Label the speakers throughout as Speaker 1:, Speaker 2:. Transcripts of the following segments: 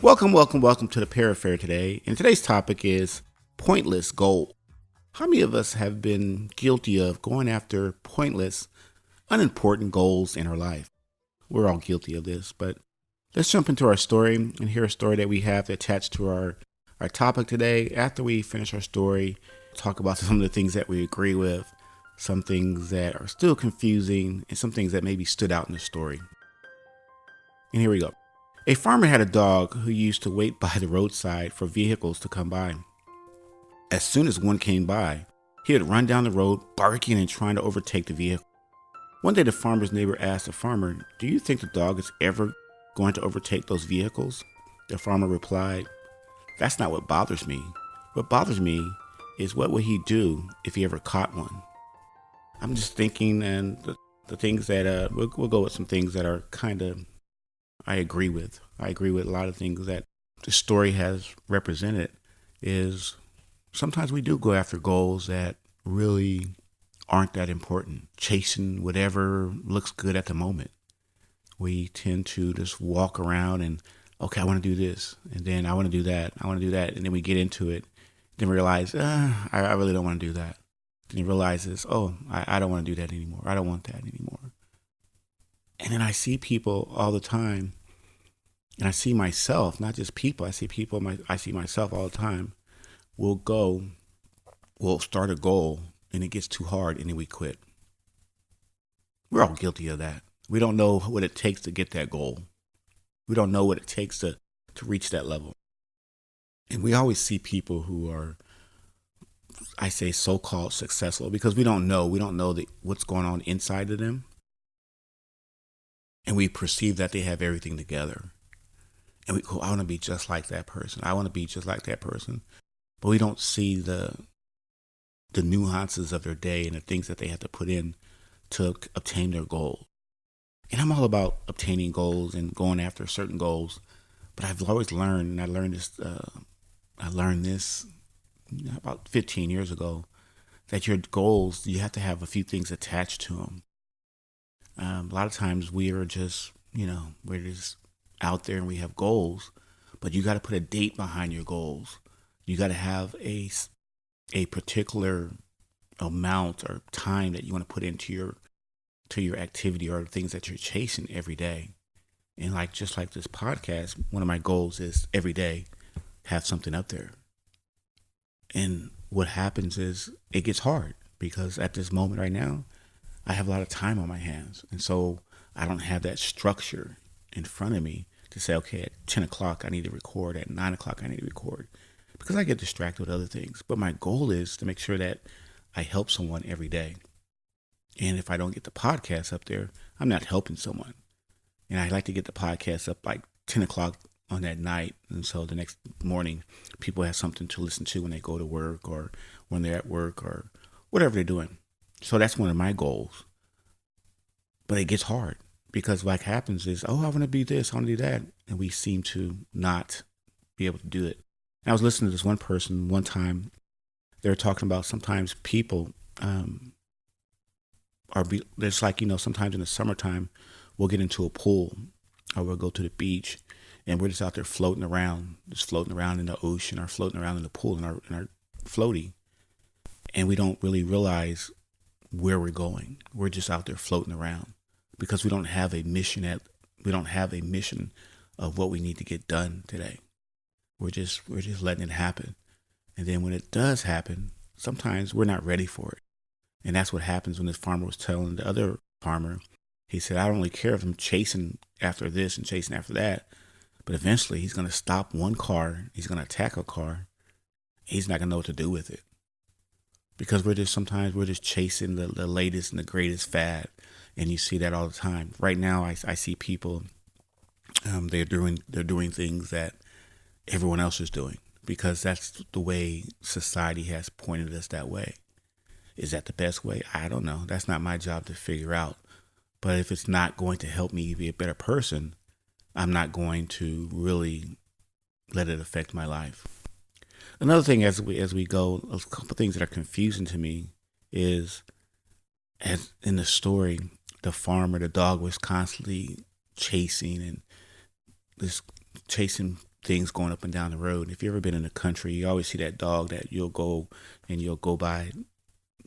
Speaker 1: Welcome to the Parafair today. And today's topic is pointless goal. How many of us have been guilty of going after pointless, unimportant goals in our life? We're all guilty of this, but let's jump into our story and hear a story that we have attached to our topic today. After we finish our story, talk about some of the things that we agree with, some things that are still confusing, and some things that maybe stood out in the story. And here we go. A farmer had a dog who used to wait by the roadside for vehicles to come by. As soon as one came by, he would run down the road, barking and trying to overtake the vehicle. One day, the farmer's neighbor asked the farmer, "Do you think the dog is ever going to overtake those vehicles?" The farmer replied, "That's not what bothers me. What bothers me is what would he do if he ever caught one?" I'm just thinking, and the things that we'll go with some things that are kind of I agree with. I agree with a lot of things that the story has represented. Is sometimes we do go after goals that really aren't that important, chasing whatever looks good at the moment. We tend to just walk around and, okay, I want to do this, and then I want to do that, and then we get into it, then realize, I really don't want to do that. Then you realize this, I don't want to do that anymore. I don't want that anymore. And then I see people all the time, and I see myself, not just people, I see myself all the time. We'll start a goal, and it gets too hard, and then we quit. We're all guilty of that. We don't know what it takes to get that goal. We don't know what it takes to reach that level. And we always see people who are, I say, so-called successful, because we don't know what's going on inside of them. And we perceive that they have everything together. And we go, I want to be just like that person. I want to be just like that person. But we don't see the nuances of their day and the things that they have to put in to obtain their goal. And I'm all about obtaining goals and going after certain goals. But I've always learned, and I learned this about 15 years ago, that your goals, you have to have a few things attached to them. A lot of times we're just out there and we have goals, but you got to put a date behind your goals. You got to have a particular amount or time that you want to put into your activity or things that you're chasing every day. And just like this podcast, one of my goals is every day have something up there. And what happens is it gets hard, because at this moment right now, I have a lot of time on my hands. And so I don't have that structure in front of me to say, okay, at 10 o'clock, I need to record. At 9 o'clock, I need to record, because I get distracted with other things. But my goal is to make sure that I help someone every day. And if I don't get the podcast up there, I'm not helping someone. And I like to get the podcast up 10 o'clock on that night. And so the next morning, people have something to listen to when they go to work or when they're at work or whatever they're doing. So that's one of my goals. But it gets hard, because what happens is, I want to be this, I want to do that. And we seem to not be able to do it. And I was listening to this one person one time. They were talking about sometimes people there's sometimes in the summertime, we'll get into a pool or we'll go to the beach and we're just out there floating around in the ocean or floating around in the pool in our floaty. And we don't really realize where we're going. We're just out there floating around because we don't have a mission of what we need to get done today. We're just letting it happen. And then when it does happen, sometimes we're not ready for it. And that's what happens when this farmer was telling the other farmer. He said, I don't really care if I'm chasing after this and chasing after that, but eventually he's going to stop one car. He's going to attack a car. He's not going to know what to do with it. Because we're just chasing the latest and the greatest fad. And you see that all the time. Right now, I see people, they're doing things that everyone else is doing, because that's the way society has pointed us that way. Is that the best way? I don't know. That's not my job to figure out. But if it's not going to help me be a better person, I'm not going to really let it affect my life. Another thing as we go, a couple things that are confusing to me is, as in the story, the dog was constantly chasing things going up and down the road. If you've ever been in the country, you always see that dog that you'll go by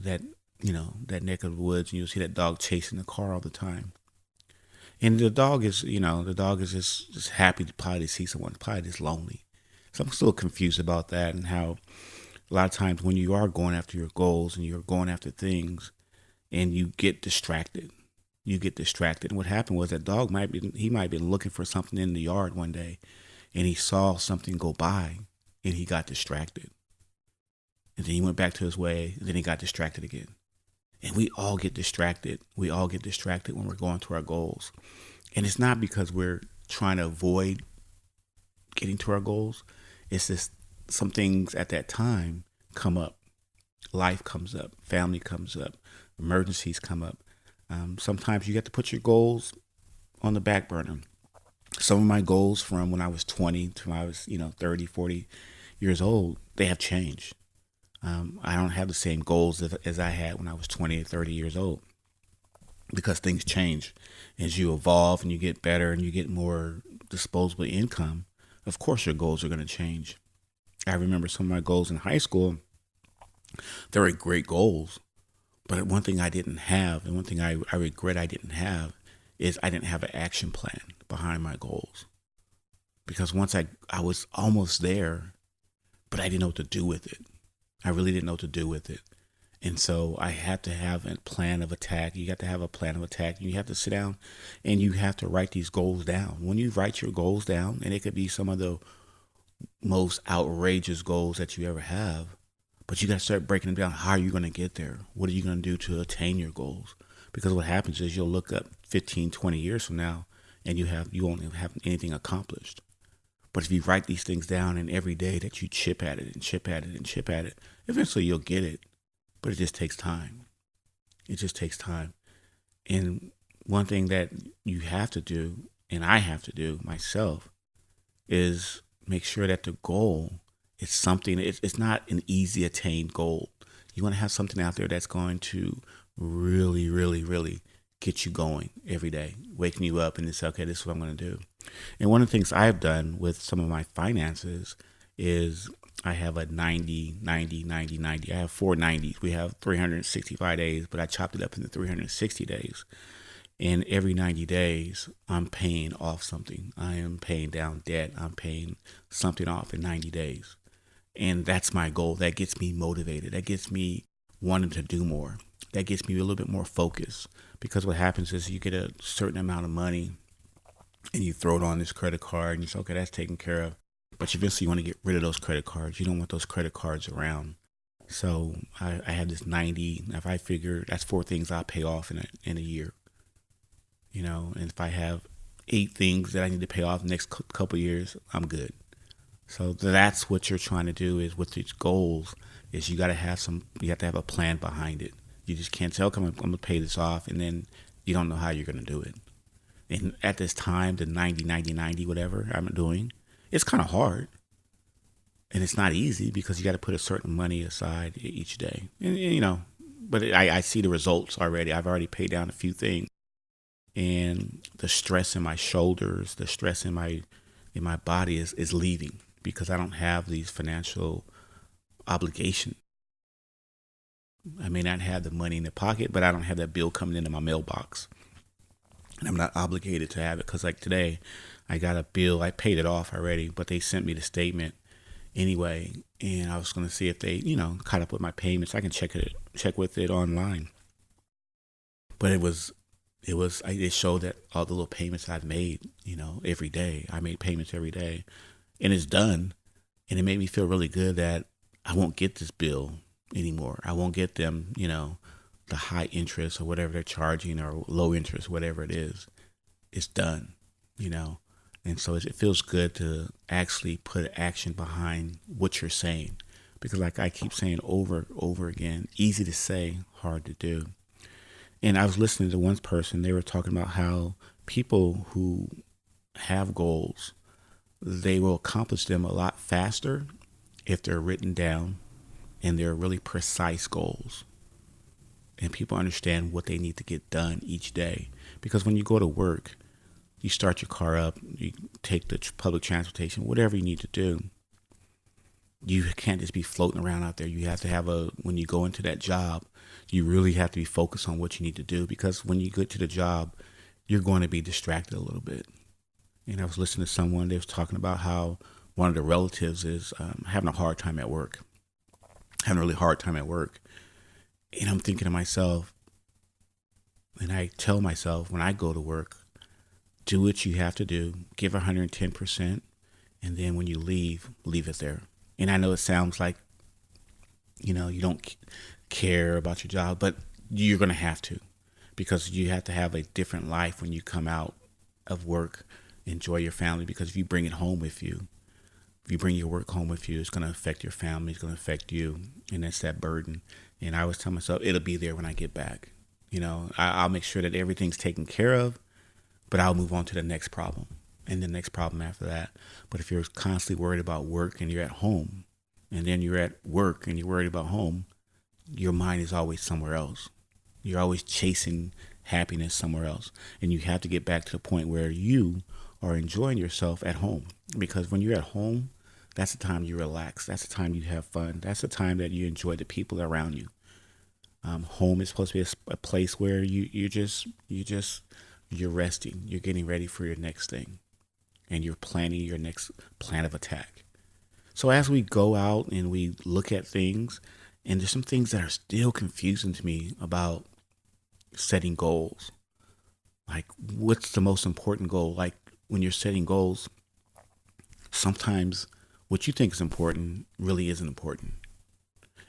Speaker 1: that, that neck of the woods, and you'll see that dog chasing the car all the time. And the dog is just happy to probably see someone, probably just lonely. So I'm still confused about that, and how a lot of times when you are going after your goals and you're going after things and you get distracted, And what happened was that dog he might have been looking for something in the yard one day, and he saw something go by and he got distracted. And then he went back to his way, and then he got distracted again. And we all get distracted. We all get distracted when we're going to our goals. And it's not because we're trying to avoid getting to our goals. It's just some things at that time come up. Life comes up, family comes up, emergencies come up. Sometimes you get to put your goals on the back burner. Some of my goals from when I was 20 to when I was, 30, 40 years old, they have changed. I don't have the same goals as I had when I was 20 or 30 years old, because things change. As you evolve and you get better and you get more disposable income, of course your goals are going to change. I remember some of my goals in high school. They were great goals, but one thing I didn't have, and one thing I regret I didn't have, is I didn't have an action plan behind my goals. Because once I was almost there, but I didn't know what to do with it. I really didn't know what to do with it. And so I had to have a plan of attack. You have to have a plan of attack. You have to sit down and you have to write these goals down. When you write your goals down, and it could be some of the most outrageous goals that you ever have, but you got to start breaking them down. How are you going to get there? What are you going to do to attain your goals? Because what happens is you'll look up 15, 20 years from now and you won't have anything accomplished. But if you write these things down, and every day that you chip at it and chip at it and chip at it, eventually you'll get it. But it just takes time. It just takes time. And one thing that you have to do, and I have to do myself, is make sure that the goal is something, it's not an easy attained goal. You want to have something out there that's going to really, really, really get you going every day, waking you up and say, okay, this is what I'm going to do. And one of the things I've done with some of my finances is I have a 90, 90, 90, 90. I have 4 90s. We have 365 days, but I chopped it up into 360 days. And every 90 days, I'm paying off something. I am paying down debt. I'm paying something off in 90 days. And that's my goal. That gets me motivated. That gets me wanting to do more. That gets me a little bit more focused. Because what happens is you get a certain amount of money and you throw it on this credit card and you say, okay, that's taken care of. But eventually you want to get rid of those credit cards. You don't want those credit cards around. So I have this 90. If I figure that's 4 things I'll pay off in a year. And if I have 8 things that I need to pay off the next couple of years, I'm good. So that's what you're trying to do is with these goals is you have to have a plan behind it. You just can't say, okay, I'm going to pay this off, and then you don't know how you're going to do it. And at this time, the 90, 90, 90, whatever I'm doing, it's kind of hard. And it's not easy because you got to put a certain money aside each day. And but I see the results already. I've already paid down a few things. And the stress in my shoulders, the stress in my body is leaving because I don't have these financial obligations. I may not have the money in the pocket, but I don't have that bill coming into my mailbox. And I'm not obligated to have it because like today, I got a bill. I paid it off already, but they sent me the statement anyway. And I was going to see if they, caught up with my payments. I can check with it online. But it showed that all the little payments I've made, every day. I made payments every day, and it's done. And it made me feel really good that I won't get this bill anymore. I won't get them, the high interest or whatever they're charging or low interest, whatever it is. It's done, And so it feels good to actually put action behind what you're saying. Because like I keep saying over again, easy to say, hard to do. And I was listening to one person, they were talking about how people who have goals, they will accomplish them a lot faster if they're written down and they're really precise goals. And people understand what they need to get done each day. Because when you go to work, you start your car up, you take the public transportation, whatever you need to do. You can't just be floating around out there. You have to have when you go into that job, you really have to be focused on what you need to do, because when you get to the job, you're going to be distracted a little bit. And I was listening to someone, they was talking about how one of the relatives is having a hard time at work, having a really hard time at work. And I'm thinking to myself, and I tell myself when I go to work, do what you have to do, give 110%, and then when you leave it there. And I know it sounds like, you don't care about your job, but you're going to have to, because you have to have a different life when you come out of work. Enjoy your family, because if you bring it home with you, if you bring your work home with you, it's going to affect your family, it's going to affect you, and that's that burden. And I always tell myself, it'll be there when I get back. I'll make sure that everything's taken care of, but I'll move on to the next problem and the next problem after that. But if you're constantly worried about work and you're at home, and then you're at work and you're worried about home, your mind is always somewhere else. You're always chasing happiness somewhere else. And you have to get back to the point where you are enjoying yourself at home. Because when you're at home, that's the time you relax. That's the time you have fun. That's the time that you enjoy the people around you. Home is supposed to be a place where you're resting. You're getting ready for your next thing, and you're planning your next plan of attack. So as we go out and we look at things, and there's some things that are still confusing to me about setting goals. Like, what's the most important goal? Like, when you're setting goals, sometimes what you think is important really isn't important.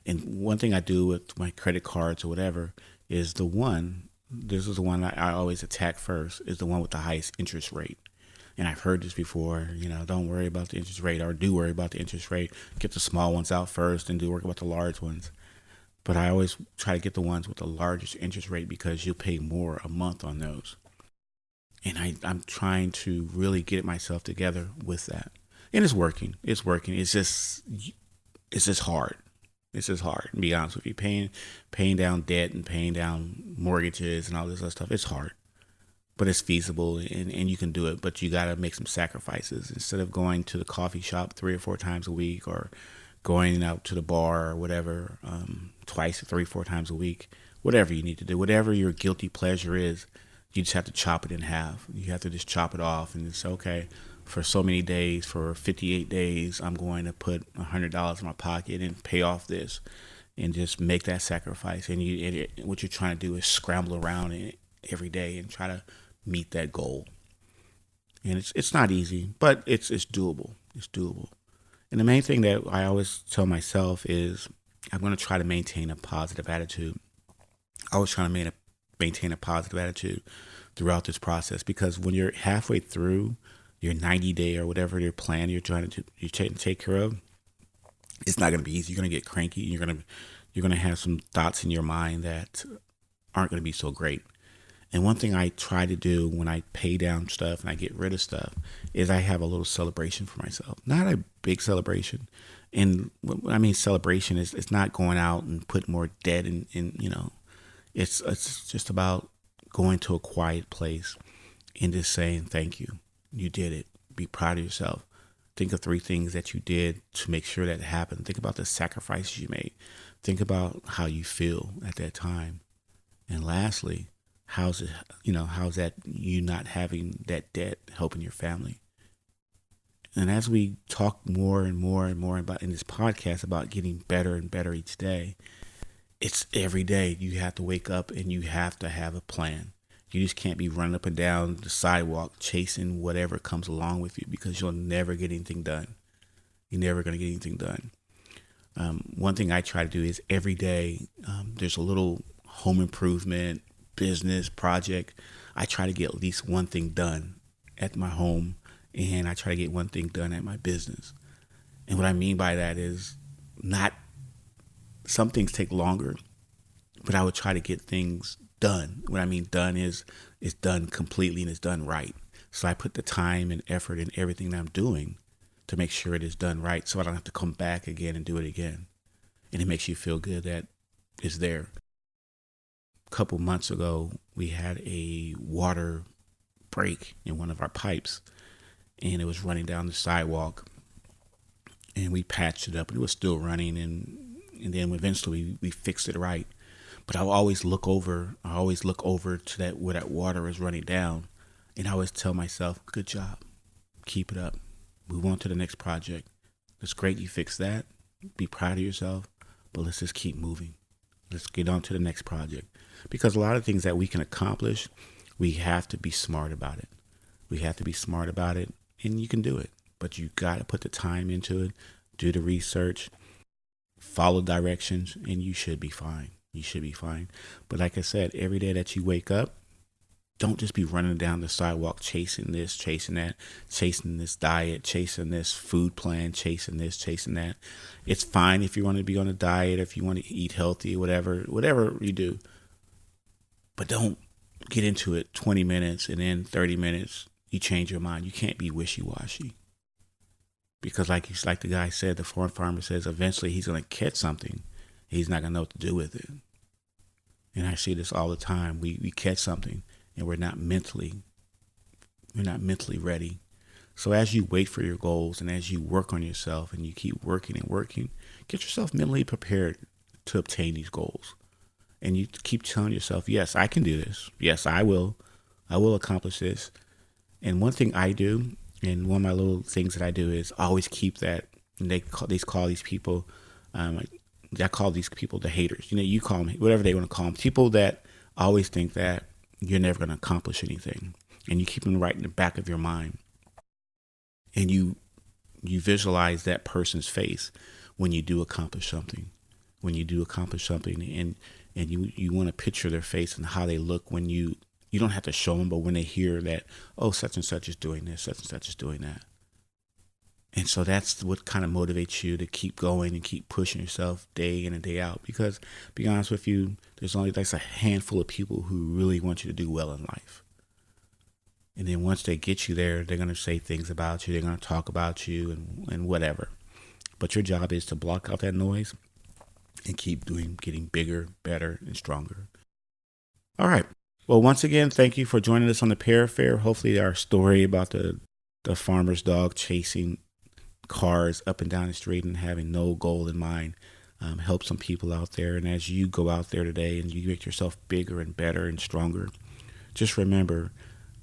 Speaker 1: And one thing I do with my credit cards or whatever is this is the one I always attack first, is the one with the highest interest rate. And I've heard this before, don't worry about the interest rate, or do worry about the interest rate. Get the small ones out first and do worry about the large ones. But I always try to get the ones with the largest interest rate, because you'll pay more a month on those. And I'm trying to really get myself together with that. And it's working. It's working. It's just hard. It's just hard, to be honest with you. Paying down debt and paying down mortgages and all this other stuff, it's hard. But it's feasible, and you can do it. But you got to make some sacrifices. Instead of going to the coffee shop 3 or 4 times a week, or going out to the bar or whatever, twice or 3, 4 times a week, whatever you need to do, whatever your guilty pleasure is, you just have to chop it in half. You have to just chop it off and just say, okay, for so many days, for 58 days, I'm going to put $100 in my pocket and pay off this, and just make that sacrifice. And what you're trying to do is scramble around every day and try to meet that goal. And it's not easy, but it's doable. It's doable. And the main thing that I always tell myself is I'm going to try to maintain a positive attitude. I always try to maintain a positive attitude throughout this process, because when you're halfway through your 90-day or whatever your plan you're trying to take care of, it's not going to be easy. You're going to get cranky. You're going to have some thoughts in your mind that aren't going to be so great. And one thing I try to do when I pay down stuff and I get rid of stuff is I have a little celebration for myself. Not a big celebration. And when I mean celebration, it's not going out and putting more debt in it's just about going to a quiet place and just saying thank you. You did it. Be proud of yourself. Think of 3 things that you did to make sure that happened. Think about the sacrifices you made. Think about how you feel at that time. And lastly, how's that you not having that debt helping your family? And as we talk more and more and more about in this podcast about getting better and better each day, it's every day you have to wake up and you have to have a plan. You just can't be running up and down the sidewalk chasing whatever comes along with you, because you'll never get anything done. You're never going to get anything done. One thing I try to do is every day there's a little home improvement business project. I try to get at least one thing done at my home, and I try to get one thing done at my business. And what I mean by that is, not some things take longer, but I would try to get things done. What I mean done is it's done completely and it's done right. So I put the time and effort in everything that I'm doing to make sure it is done right, so I don't have to come back again and do it again. And it makes you feel good that it's there. A couple months ago, we had a water break in one of our pipes, and it was running down the sidewalk, and we patched it up, and it was still running, and then eventually we fixed it right. But I always look over to that where that water is running down, and I always tell myself, good job, keep it up, move on to the next project. It's great you fixed that, be proud of yourself, but let's just keep moving. Let's get on to the next project. Because a lot of things that we can accomplish, we have to be smart about it. We have to be smart about it, and you can do it. But you got to put the time into it, do the research, follow directions, and you should be fine. You should be fine. But like I said, every day that you wake up, don't just be running down the sidewalk chasing this, chasing that, chasing this diet, chasing this food plan, chasing this, chasing that. It's fine if you want to be on a diet, if you want to eat healthy, whatever you do. But don't get into it 20 minutes and then 30 minutes, you change your mind. You can't be wishy-washy. Because like the guy said, the farmer says, eventually he's going to catch something. He's not going to know what to do with it. And I see this all the time. We catch something and we're not mentally ready. So as you wait for your goals and as you work on yourself and you keep working and working, get yourself mentally prepared to obtain these goals. And you keep telling yourself, yes, I can do this. Yes, I will accomplish this. And one thing I do, and one of my little things that I do is always keep that, and they call these people, I call these people the haters. You call them whatever they want to call them. People that always think that you're never going to accomplish anything. And you keep them right in the back of your mind. And you visualize that person's face when you do accomplish something. When you do accomplish something, and you want to picture their face and how they look when you don't have to show them, but when they hear that, oh, such and such is doing this, such and such is doing that. And so that's what kind of motivates you to keep going and keep pushing yourself day in and day out. Because, to be honest with you, there's only like a handful of people who really want you to do well in life. And then once they get you there, they're going to say things about you. They're going to talk about you and whatever. But your job is to block out that noise and keep getting bigger, better, and stronger. All right. Well, once again, thank you for joining us on the Pear Affair. Hopefully our story about the farmer's dog chasing cars up and down the street and having no goal in mind help some people out there. And as you go out there today and you make yourself bigger and better and stronger, just remember,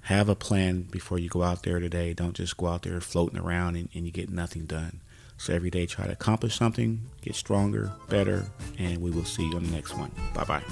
Speaker 1: have a plan before you go out there today. Don't just go out there floating around and you get nothing done. So every day, try to accomplish something, get stronger, better, and we will see you on the next one. Bye-bye.